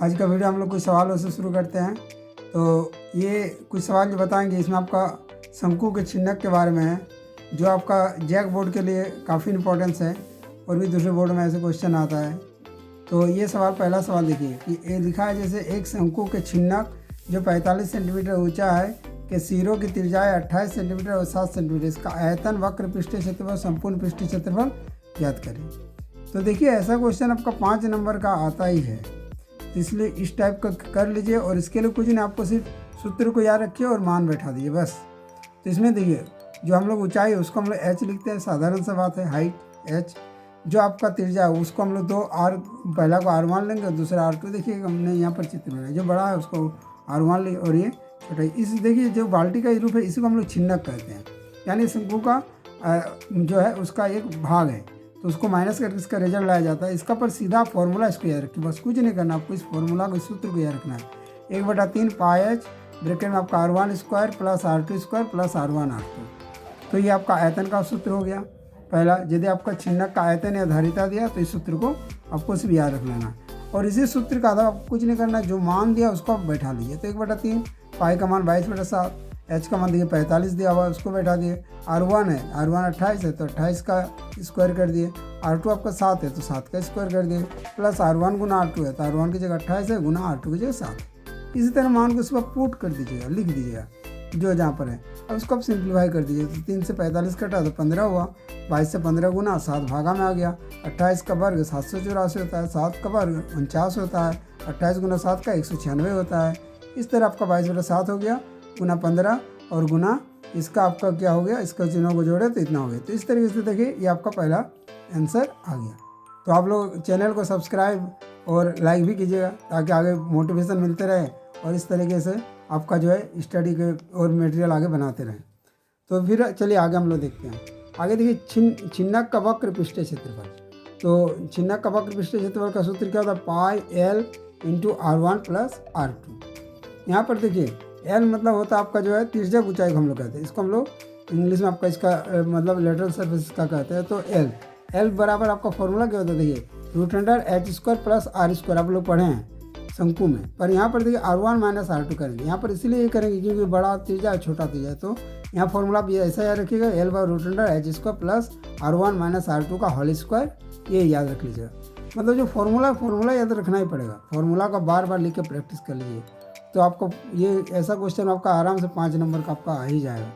आज का वीडियो हम लोग कुछ सवालों से शुरू करते हैं। तो ये कुछ सवाल जो बताएंगे इसमें आपका शंकु के चिन्हक के बारे में है, जो आपका जैक बोर्ड के लिए काफ़ी इम्पोर्टेंस है और भी दूसरे बोर्ड में ऐसे क्वेश्चन आता है। तो ये सवाल, पहला सवाल देखिए कि ये लिखा है जैसे एक शंकु के चिन्हक जो 45 सेंटीमीटर ऊंचा है कि सिरों की त्रिज्या 28 सेंटीमीटर और 7 सेंटीमीटर, इसका आयतन, वक्र पृष्ठीय क्षेत्रफल, संपूर्ण पृष्ठीय क्षेत्रफल ज्ञात करें। तो देखिए ऐसा क्वेश्चन आपका 5 नंबर का आता ही है, तो इसलिए इस टाइप का कर लीजिए और इसके लिए कुछ नहीं, आपको सिर्फ सूत्र को याद रखिए और मान बैठा दीजिए बस। तो इसमें देखिए जो हम लोग ऊंचाई है उसको हम लोग h लिखते हैं, साधारण सा बात है, हाइट h। जो आपका त्रिज्या है उसको हम लोग दो r, पहला को r1 लेंगे और दूसरा r2। देखिए हमने यहाँ पर चित्र बनाया, जो बड़ा है उसको r1 ले और ये छोटा। इस देखिए जो बाल्टी का रूप है इसी को हम लोग छिन्नक कहते हैं, यानी शंकु का जो है उसका एक भाग है, तो उसको माइनस करके इसका रिजल्ट लाया जाता है। इसका पर सीधा फॉर्मूला इसको याद रखिए, बस कुछ नहीं करना, आपको इस फॉर्मूला को, इस सूत्र को याद रखना है। 1/3 पाई h ब्रैकेट में आपका r1 square plus r2 square plus r1 r2। तो ये आपका आयतन का सूत्र हो गया पहला। यदि आपका छिन्नक का आयतन या धारिता दिया तो इस सूत्र को आपको सिर्फ याद रख लेना और इसी सूत्र का आधार आपको कुछ नहीं करना, जो मान दिया उसको आप बैठा लीजिए। तो 1/3 पाई का मान 22/7, h का मान देखिए 45 दिया हुआ है उसको बैठा दिए, r1 है, r1 28 है तो 28 का स्क्वायर कर दिए, r2 आपका 7 है तो 7 का स्क्वायर कर दिए, प्लस r1 गुना r2 है तो r1 की जगह 28 है गुना r2 की जगह 7 है। इसी तरह मान को सुबह पुट कर दीजिएगा, लिख दीजिएगा जो जहाँ पर है। अब उसको आप सिंप्लीफाई कर दीजिए, तो 3 से 45 कटा तो 15 हुआ, 22 से 15 गुना 7 भागा में आ गया, 28 का वर्ग 784 होता है, 7 का वर्ग 49 होता है, 28 गुना 7 का 196 होता है। इस तरह आपका 22/7 हो गया गुना 15 और गुना इसका आपका क्या हो गया, इसका चिन्हों को जोड़े तो इतना हो गया। तो इस तरीके से देखिए ये आपका पहला आंसर आ गया। तो आप लोग चैनल को सब्सक्राइब और लाइक भी कीजिएगा ताकि आगे मोटिवेशन मिलते रहे और इस तरीके से आपका जो है स्टडी के और मटेरियल आगे बनाते रहें। तो फिर चलिए आगे हम लोग देखते हैं। आगे देखिए छिन्नक का वक्र पृष्ठीय क्षेत्रफल। तो छिन्नक का वक्र पृष्ठीय क्षेत्रफल का सूत्र क्या होता है, पाई l into r1 plus r2। यहाँ पर देखिए L मतलब होता है आपका जो है तिर्यक ऊंचाई को हम लोग कहते हैं, इसको हम लोग इंग्लिश में आपका इसका मतलब लेटरल सरफेस का कहते हैं। तो L बराबर आपका फॉर्मूला क्या होता है, देखिए √h² प्लस r², आप लोग पढ़े हैं शंकु में। पर यहाँ पर देखिए r1 माइनस r2 करेंगे, यहाँ पर इसलिए ये करेंगे क्योंकि बड़ा त्रिज्या है छोटा त्रिज्या है। तो यहाँ फॉर्मूला भी ऐसा याद रखिएगा, L/√h² plus r1 minus r2 का होल स्क्वायर, ये याद रख लीजिएगा। मतलब जो फॉर्मूला याद रखना ही पड़ेगा, फॉर्मूला का बार बार लिख के प्रैक्टिस कर लीजिए तो आपको ये ऐसा क्वेश्चन आपका आराम से 5 नंबर का आपका आ ही जाएगा।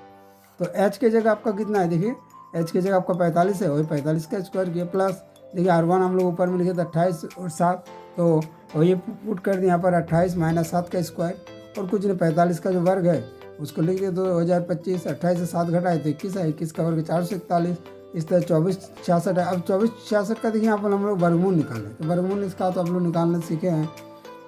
तो h की जगह आपका कितना है, देखिए h की जगह आपका 45 है, वही 45 का स्क्वायर किया, प्लस देखिए r1 हम लोग ऊपर में लिखे थे 28 और 7, तो वही पुट कर दिए यहाँ पर 28 माइनस 7 का स्क्वायर और कुछ नहीं, 45 का जो वर्ग है उसको लिख दिए 2025, 28 से 7 घटाए तो 21 है, 21 का वर्ग 441, इस तरह 24/66 है। अब 24/66 का देखिए यहाँ पर हम लोग वर्गमूल निकालें, तो वर्गमूल इसका तो आप लोग निकालने सीखे हैं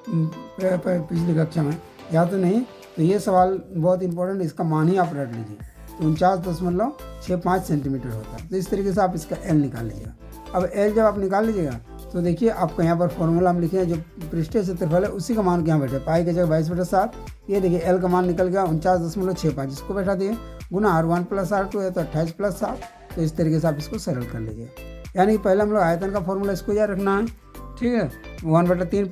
पिछली कक्षा में, या तो नहीं। तो ये सवाल बहुत इंपॉर्टेंट है, इसका मान ही आप रट लीजिए। तो 49.65 सेंटीमीटर होता है। तो इस तरीके से आप इसका L निकाल लीजिएगा। अब L जब आप निकाल लीजिएगा तो देखिए आपको यहाँ पर फॉर्मूला हम लिखे हैं, जो पृष्ठीय क्षेत्रफल है उसी का मान क्या बैठे, पाई की जगह 22/7, ये देखिए L का मान निकल गया 49.65, इसको बैठा दिए गुना r1 प्लस r2 है तो 28 प्लस 7। तो इस तरीके से आप इसको सरल कर लीजिए। यानी पहले हम लोग आयतन का फॉर्मूला इसको याद रखना है, ठीक है। 1/3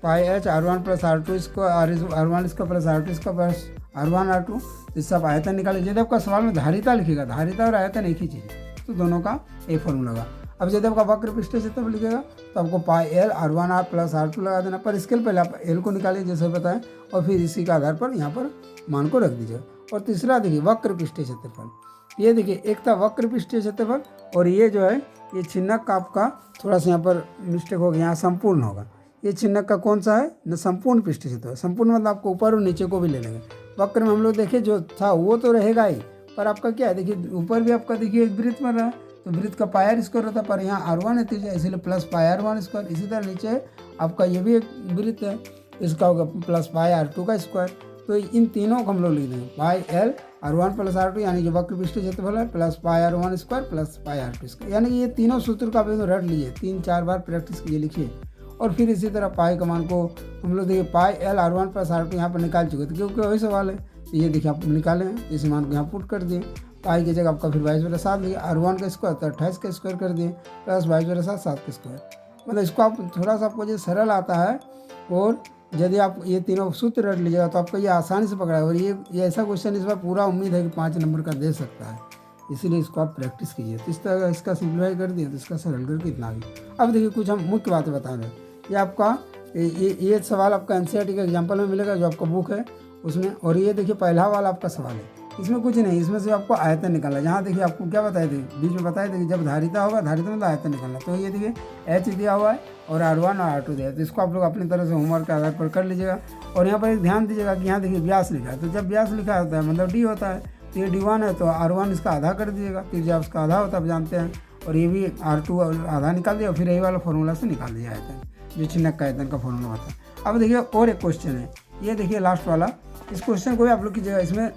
पाई h r1 प्लस r2 इसको r1 इसका प्लस r2 इसका प्लस r1 r2। तो इससे आप आयतन निकालिए। यदि आपका सवाल में धारिता लिखेगा, धारिता और आयतन एक ही चीज़ है, तो दोनों का एक फॉर्मूला होगा। अब यदि आपका वक्र पृष्ठीय क्षेत्रफल लिखेगा तो आपको पाई l r1 r plus r2 लगा देना, पर इसके पहले आप l को निकालिए जैसे बताएं और फिर इसी के आधार पर यहाँ पर मान को रख दीजिए। और तीसरा देखिए वक्र पृष्ठीय क्षेत्रफल, ये देखिए एक था वक्र पृष्ठीय क्षेत्रफल और ये जो है ये छिन्नक का आपका थोड़ा सा यहाँ पर मिस्टेक हो गया, यहाँ संपूर्ण होगा। ये छिन्नक का कौन सा है न, संपूर्ण पृष्ठीय क्षेत्रफल। संपूर्ण मतलब आपको ऊपर और नीचे को भी ले लेंगे। वक्र में हम लोग देखिए जो था वो तो रहेगा ही, पर आपका क्या है देखिए ऊपर भी आपका देखिए एक वृत्त बन रहा है, तो वृत्त का पाई r स्क्वायर होता है, पर यहाँ r1 है त्रिज्या इसलिए प्लस पाई r1 स्क्वायर। इसी तरह नीचे आपका ये भी एक वृत्त है, इसका होगा प्लस पाई r2 का स्क्वायर। तो इन तीनों को हम लोग लिख देंगे पाई l r1 प्लस r2, यानी जो वक्र पृष्ठीय क्षेत्रफल है plus pi r1 square plus pi r2 square. यानी कि ये तीनों सूत्र का आप रट लीजिए, 3-4 बार प्रैक्टिस कीजिए, लिखिए। और फिर इसी तरह पाई का मान को हम लोग देखिए पाई l r1 प्लस r2 यहाँ पर निकाल चुके थे क्योंकि वही सवाल है। तो ये देखिए आप निकाले हैं, इस मान को यहाँ पुट कर दिए, पाई की जगह आपका फिर 22/7 लिया, r1 का स्क्वायर तो 28 का स्क्वायर कर दिए, प्लस 22/7 7 का स्क्वायर। मतलब इसको आप थोड़ा सा आपको जो सरल आता है, और यदि आप ये तीनों सूत्र रट लीजिएगा तो आपको ये आसानी से पकड़ा है। और ये ऐसा क्वेश्चन इस बार पूरा उम्मीद है कि 5 नंबर का दे सकता है, इसीलिए इसको आप प्रैक्टिस कीजिए। तो इस तरह इसका सिम्प्लीफाई कर दिया तो इसका सरल करके इतना आ गया। अब देखिए कुछ हम मुख्य बातें बता रहे हैं। ये आपका ये सवाल आपका एनसीईआरटी का एग्जाम्पल में मिलेगा जो आपका बुक है उसमें। और ये देखिए पहला वाला आपका सवाल है, इसमें कुछ नहीं, इसमें से आपको आयतन निकालना है। यहाँ देखिए आपको क्या बताए थे, बीच में बताए थे कि जब धारिता होगा, धारिता मतलब आयतन निकालना। तो ये देखिए H दिया हुआ है और R1 और R2 दिया है। तो इसको आप लोग अपनी तरह से होमवर्क के आधार पर कर लीजिएगा। और यहाँ पर एक ध्यान दीजिएगा कि यहाँ देखिए व्यास लिखा है, तो जब व्यास लिखा होता है मतलब D होता है, तो ये D1 है तो R1 इसका आधा कर दीजिएगा, त्रिज्या उसका आधा होता है आप जानते हैं। और ये भी R2 आधा निकाल दिया, फिर यही वाला फॉर्मूला से निकाल दिया आयतन, जो छिन्नक का आयतन का फॉर्मूला होता है। अब देखिए और एक क्वेश्चन है, ये देखिए लास्ट वाला। इस क्वेश्चन को भी आप लोग कीजिएगा। इसमें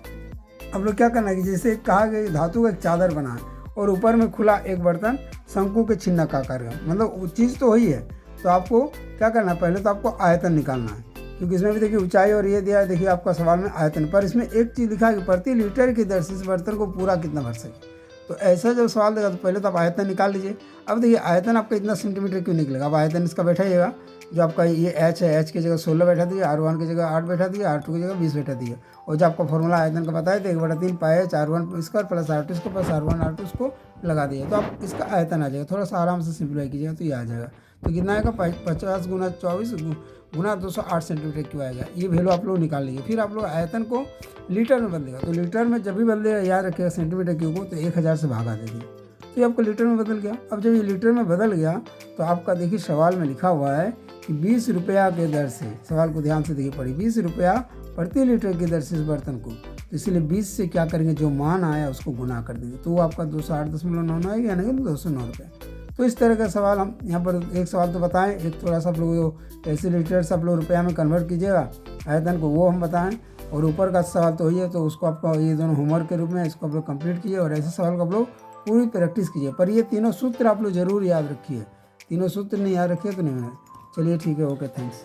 आप लोग क्या करना है कि जैसे कहा गया धातु का एक चादर बना है और ऊपर में खुला एक बर्तन शंकु के छिन्नक आकार का, मतलब वो चीज़ तो वही है। तो आपको क्या करना है, पहले तो आपको आयतन निकालना है, क्योंकि इसमें भी देखिए ऊंचाई और ये दिया है। देखिए आपका सवाल में आयतन पर इसमें एक चीज़ लिखा है कि प्रति लीटर की दर से इस बर्तन को पूरा कितना भर सके। तो ऐसा जब सवाल देगा तो पहले तो आप आयतन निकाल लीजिए। अब देखिए आयतन आपका इतना सेंटीमीटर क्यों निकलेगा, अब आयतन इसका बैठाइएगा। जो आपका ये H है, H की जगह 16 बैठा दीजिए, R1 की जगह 8 बैठा दीजिए, R2 की जगह 20 बैठा दीजिए। और जो आपका फॉर्मूला आयतन का बताए थे 1/3 पाई H R1 square plus R2 square plus R1 R2 इसको लगा दीजिए, तो आप इसका आयतन आ जाएगा। थोड़ा सा आराम से सिंप्लीफाई कीजिएगा तो ये आ जाएगा। तो कितना आएगा, 50 गुना 24 गुना 208 सेंटीमीटर क्यों आएगा, ये वैल्यू आप लोग निकाल लीजिए। फिर आप लोग आयतन को लीटर में बदलेगा, तो लीटर में जब भी बदलेगा याद रखिएगा सेंटीमीटर क्यूब को तो 1000 से भागा दीजिए, तो ये आपको लीटर में बदल गया। अब जब ये लीटर में बदल गया तो आपका देखिए सवाल में लिखा हुआ है कि 20 रुपया के दर से, सवाल को ध्यान से देखिए पढ़िए, 20 रुपया प्रति लीटर की दर से इस बर्तन को, तो इसलिए 20 से क्या करेंगे, जो मान आया उसको गुना कर देंगे, तो वो आपका 208.99 आएगा, यानी कि 209 रुपये। तो इस तरह का सवाल हम यहाँ पर एक सवाल तो बताएं, एक थोड़ा सा आप लोग ऐसे लीटर से आप लोग रुपया में कन्वर्ट कीजिएगा आयतन को, वो हम बताएं। और ऊपर का सवाल तो वही है, तो उसको आपका ये दोनों होमवर्क के रूप में इसको आप लोग कंप्लीट कीजिए और ऐसे सवाल को आप लोग पूरी प्रैक्टिस कीजिए। पर ये तीनों सूत्र आप लोग जरूर याद रखिए, तीनों सूत्र नहीं याद रखिए तो नहीं होगा। चलिए ठीक है, ओके, थैंक्स।